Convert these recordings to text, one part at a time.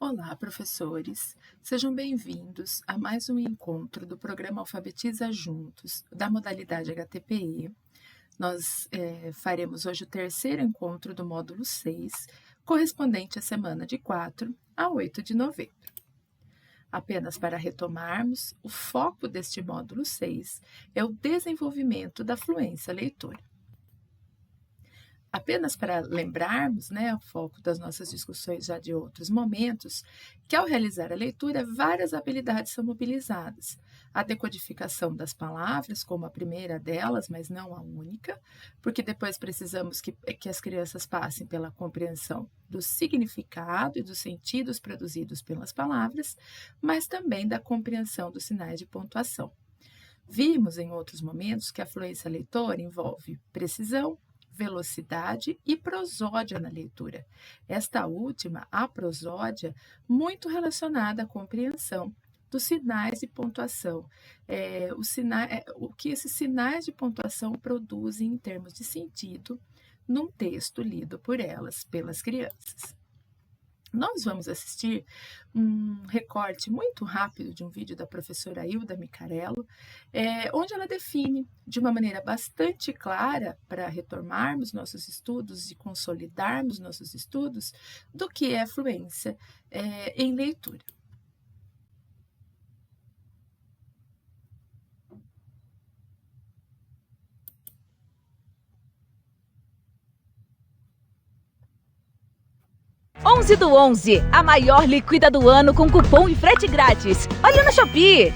Olá, professores! Sejam bem-vindos a mais um encontro do programa Alfabetiza Juntos, da modalidade HTPE. Nós faremos hoje o terceiro encontro do módulo 6, correspondente à semana de 4 a 8 de novembro. Apenas para retomarmos, o foco deste módulo 6 é o desenvolvimento da fluência leitora. Apenas para lembrarmos, o foco das nossas discussões já de outros momentos, que ao realizar a leitura, várias habilidades são mobilizadas. A decodificação das palavras, como a primeira delas, mas não a única, porque depois precisamos que as crianças passem pela compreensão do significado e dos sentidos produzidos pelas palavras, mas também da compreensão dos sinais de pontuação. Vimos em outros momentos que a fluência leitora envolve precisão, velocidade e prosódia na leitura. Esta última, a prosódia, muito relacionada à compreensão dos sinais de pontuação, o que esses sinais de pontuação produzem em termos de sentido num texto lido por elas, pelas crianças. Nós vamos assistir um recorte muito rápido de um vídeo da professora Hilda Micarello, onde ela define de uma maneira bastante clara, para retomarmos nossos estudos e consolidarmos nossos estudos, do que é fluência em leitura. onze do 11, a maior liquida do ano com cupom e frete grátis. Olha no Shopee!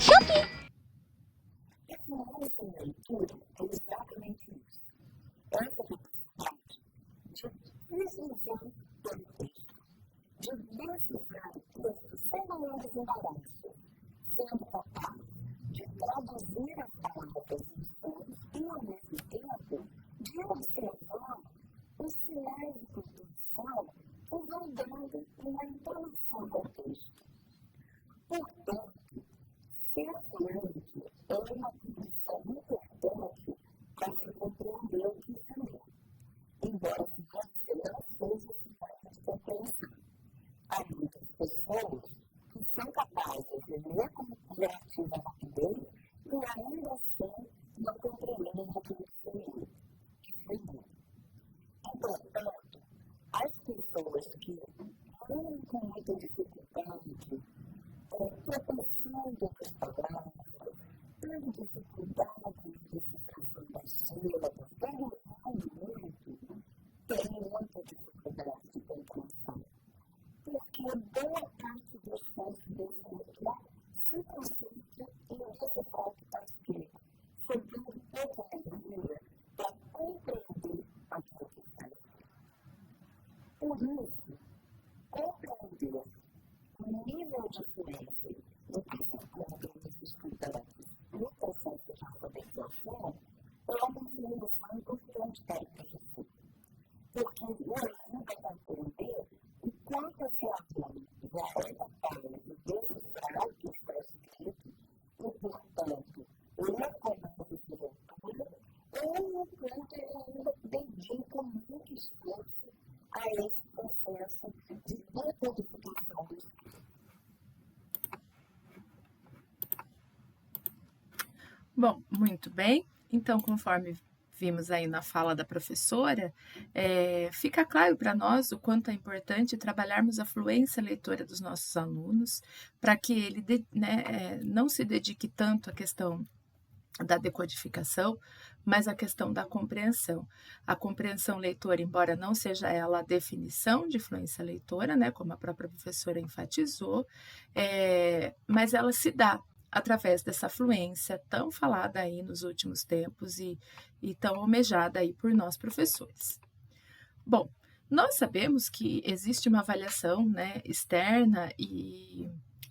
Bom, muito bem. Então, conforme vimos aí na fala da professora, fica claro para nós o quanto é importante trabalharmos a fluência leitora dos nossos alunos, para que ele não se dedique tanto à questão da decodificação, mas à questão da compreensão. A compreensão leitora, embora não seja ela a definição de fluência leitora, como a própria professora enfatizou, mas ela se dá através dessa fluência tão falada aí nos últimos tempos e tão almejada aí por nós professores. Bom, nós sabemos que existe uma avaliação externa e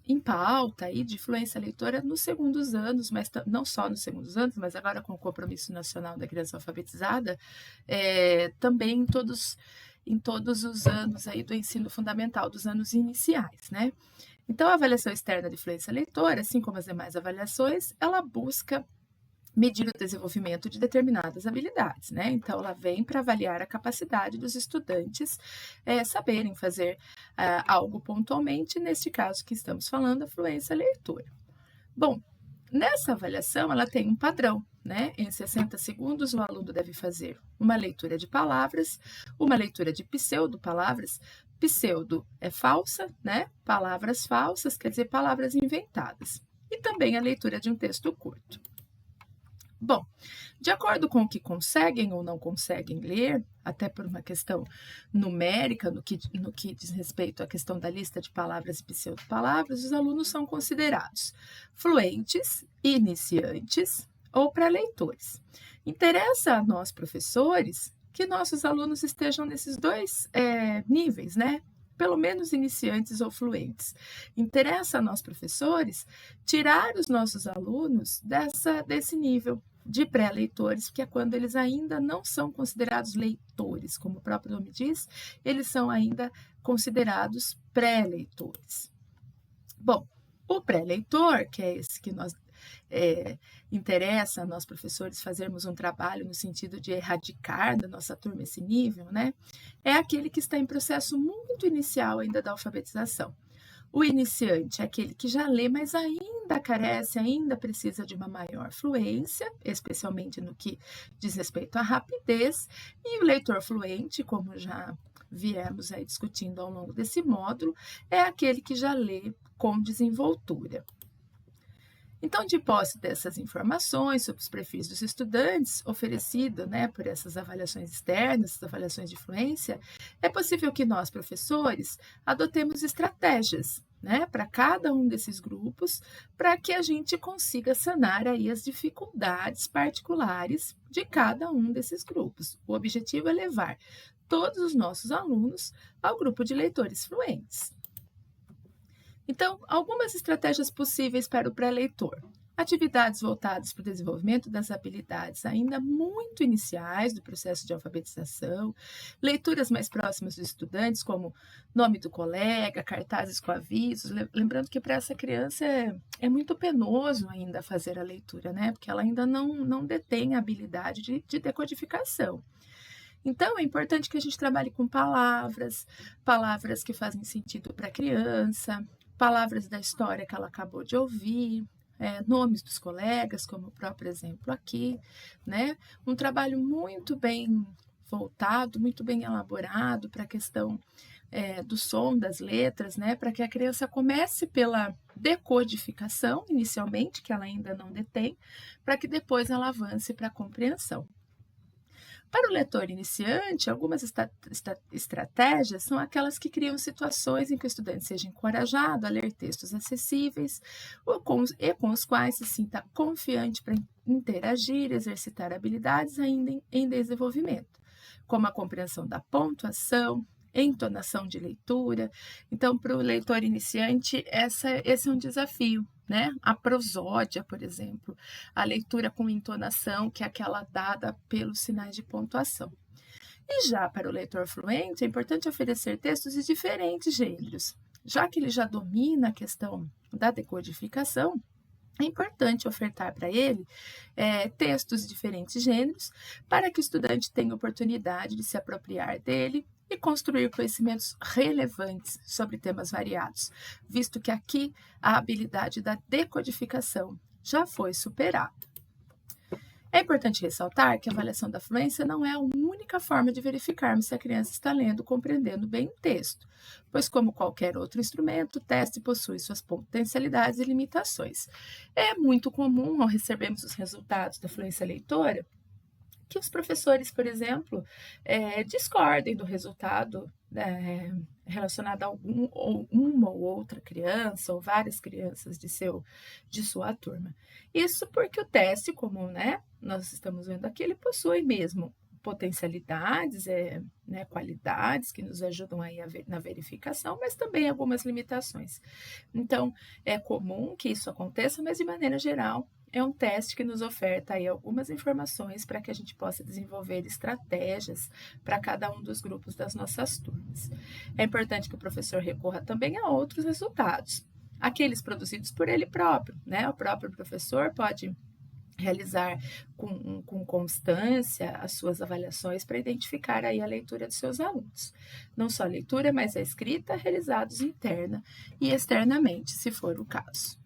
em pauta aí de fluência leitora nos segundos anos, mas não só nos segundos anos, mas agora com o Compromisso Nacional da Criança Alfabetizada, também em todos os anos aí do ensino fundamental, dos anos iniciais, Então, a avaliação externa de fluência leitora, assim como as demais avaliações, ela busca medir o desenvolvimento de determinadas habilidades, né? Então, ela vem para avaliar a capacidade dos estudantes saberem fazer algo pontualmente, neste caso que estamos falando, a fluência leitura. Bom, nessa avaliação, ela tem um padrão, né? Em 60 segundos, o aluno deve fazer uma leitura de palavras, uma leitura de pseudo-palavras. Pseudo é falsa, né? Palavras falsas, quer dizer, palavras inventadas. E também a leitura de um texto curto. Bom, de acordo com o que conseguem ou não conseguem ler, até por uma questão numérica, no que diz respeito à questão da lista de palavras e pseudo-palavras, os alunos são considerados fluentes, iniciantes ou pré-leitores. Interessa a nós, professores, que nossos alunos estejam nesses dois níveis, né? Pelo menos iniciantes ou fluentes. Interessa a nós, professores, tirar os nossos alunos desse nível de pré-leitores, que é quando eles ainda não são considerados leitores, como o próprio nome diz, eles são ainda considerados pré-leitores. Bom, o pré-leitor, que é esse que nós interessa a nós professores fazermos um trabalho no sentido de erradicar da nossa turma esse nível, né? É aquele que está em processo muito inicial ainda da alfabetização. O iniciante é aquele que já lê, mas ainda carece, ainda precisa de uma maior fluência, especialmente no que diz respeito à rapidez, e o leitor fluente, como já viemos aí discutindo ao longo desse módulo, é aquele que já lê com desenvoltura. Então, de posse dessas informações sobre os perfis dos estudantes, oferecido, né, por essas avaliações externas, essas avaliações de fluência, é possível que nós, professores, adotemos estratégias, né, para cada um desses grupos, para que a gente consiga sanar aí as dificuldades particulares de cada um desses grupos. O objetivo é levar todos os nossos alunos ao grupo de leitores fluentes. Então, algumas estratégias possíveis para o pré-leitor. Atividades voltadas para o desenvolvimento das habilidades ainda muito iniciais do processo de alfabetização, leituras mais próximas dos estudantes, como nome do colega, cartazes com avisos, lembrando que para essa criança é muito penoso ainda fazer a leitura, né? Porque ela ainda não detém a habilidade de decodificação. Então, é importante que a gente trabalhe com palavras que fazem sentido para a criança, palavras da história que ela acabou de ouvir, nomes dos colegas, como o próprio exemplo aqui, né? Um trabalho muito bem voltado, muito bem elaborado para a questão do som das letras, né? Para que a criança comece pela decodificação, inicialmente, que ela ainda não detém, para que depois ela avance para a compreensão. Para o leitor iniciante, algumas estratégias são aquelas que criam situações em que o estudante seja encorajado a ler textos acessíveis e com os quais se sinta confiante para interagir, exercitar habilidades ainda em desenvolvimento, como a compreensão da pontuação, entonação de leitura. Então, para o leitor iniciante, esse é um desafio, né? A prosódia, por exemplo, a leitura com entonação, que é aquela dada pelos sinais de pontuação. E já para o leitor fluente, é importante oferecer textos de diferentes gêneros. Já que ele já domina a questão da decodificação, é importante ofertar para ele textos de diferentes gêneros para que o estudante tenha oportunidade de se apropriar dele e construir conhecimentos relevantes sobre temas variados, visto que aqui a habilidade da decodificação já foi superada. É importante ressaltar que a avaliação da fluência não é a única forma de verificarmos se a criança está lendo e compreendendo bem o texto, pois, como qualquer outro instrumento, o teste possui suas potencialidades e limitações. É muito comum, ao recebermos os resultados da fluência leitora, que os professores, por exemplo, discordem do resultado relacionado a uma ou outra criança ou várias crianças de sua turma. Isso porque o teste, como nós estamos vendo aqui, ele possui mesmo potencialidades, qualidades que nos ajudam aí na verificação, mas também algumas limitações. Então, é comum que isso aconteça, mas de maneira geral, é um teste que nos oferta aí algumas informações para que a gente possa desenvolver estratégias para cada um dos grupos das nossas turmas. É importante que o professor recorra também a outros resultados, aqueles produzidos por ele próprio, né? O próprio professor pode realizar com constância as suas avaliações para identificar aí a leitura dos seus alunos. Não só a leitura, mas a escrita realizados interna e externamente, se for o caso.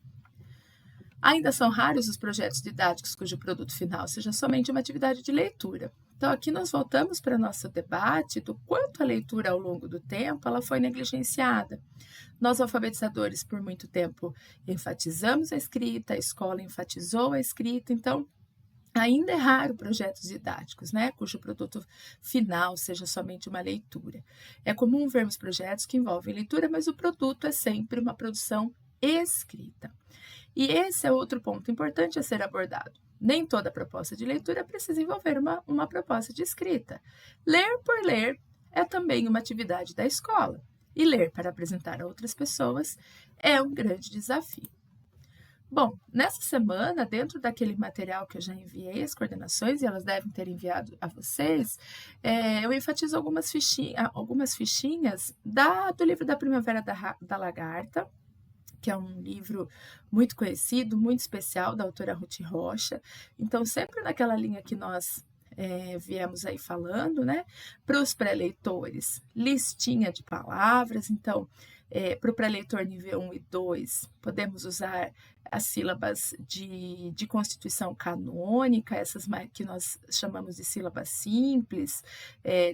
Ainda são raros os projetos didáticos cujo produto final seja somente uma atividade de leitura. Então, aqui nós voltamos para nosso debate do quanto a leitura ao longo do tempo ela foi negligenciada. Nós, alfabetizadores, por muito tempo enfatizamos a escrita, a escola enfatizou a escrita, então ainda é raro projetos didáticos, né, cujo produto final seja somente uma leitura. É comum vermos projetos que envolvem leitura, mas o produto é sempre uma produção escrita. E esse é outro ponto importante a ser abordado. Nem toda proposta de leitura precisa envolver uma proposta de escrita. Ler por ler é também uma atividade da escola. E ler para apresentar a outras pessoas é um grande desafio. Bom, nessa semana, dentro daquele material que eu já enviei, as coordenações, e elas devem ter enviado a vocês, eu enfatizo algumas fichinhas do livro da Primavera da Lagarta, que é um livro muito conhecido, muito especial, da autora Ruth Rocha. Então, sempre naquela linha que nós viemos aí falando, né? Para os pré-leitores, listinha de palavras. Então, para o pré-leitor nível 1 e 2, podemos usar as sílabas de constituição canônica, essas que nós chamamos de sílabas simples,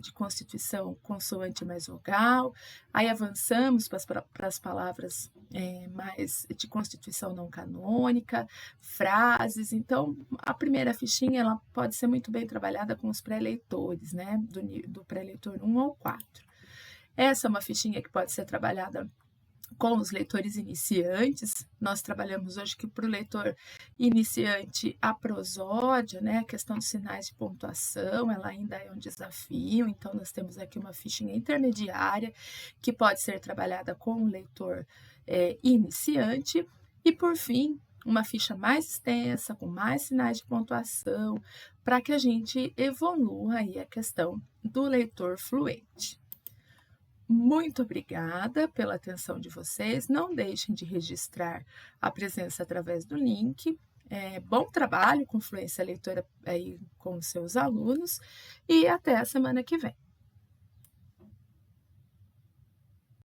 de constituição consoante mais vogal. Aí avançamos para as palavras mais de constituição não canônica, frases. Então, a primeira fichinha ela pode ser muito bem trabalhada com os pré-leitores, né? Do pré-leitor 1 ao 4. Essa é uma fichinha que pode ser trabalhada com os leitores iniciantes. Nós trabalhamos hoje que para o leitor iniciante a prosódia, né, a questão dos sinais de pontuação, ela ainda é um desafio, então nós temos aqui uma fichinha intermediária que pode ser trabalhada com o leitor iniciante e, por fim, uma ficha mais extensa, com mais sinais de pontuação, para que a gente evolua aí a questão do leitor fluente. Muito obrigada pela atenção de vocês. Não deixem de registrar a presença através do link. Bom trabalho com fluência leitora aí com os seus alunos e até a semana que vem.